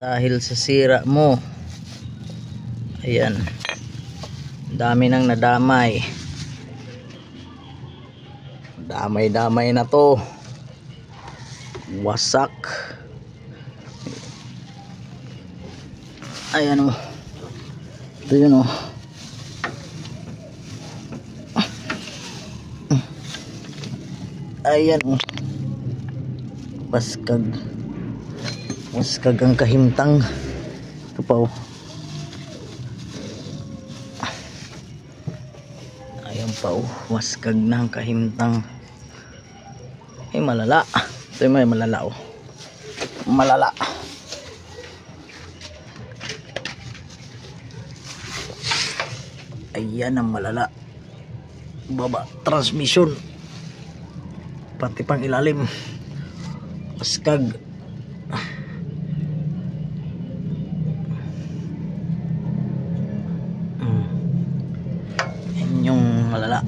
dahil sa sira mo. Ayan, dami nang nadamay. Damay na to, wasak. Ayan o, ito yun o. Ayan o, waskag ang kahimtang. Ito pa o, ayan pa o, waskag na ang kahimtang. Malala. Ito yung may malala o, malala. Ayan ang malala. Baba transmission, pati pang ilalim waskag. Yan yung malala.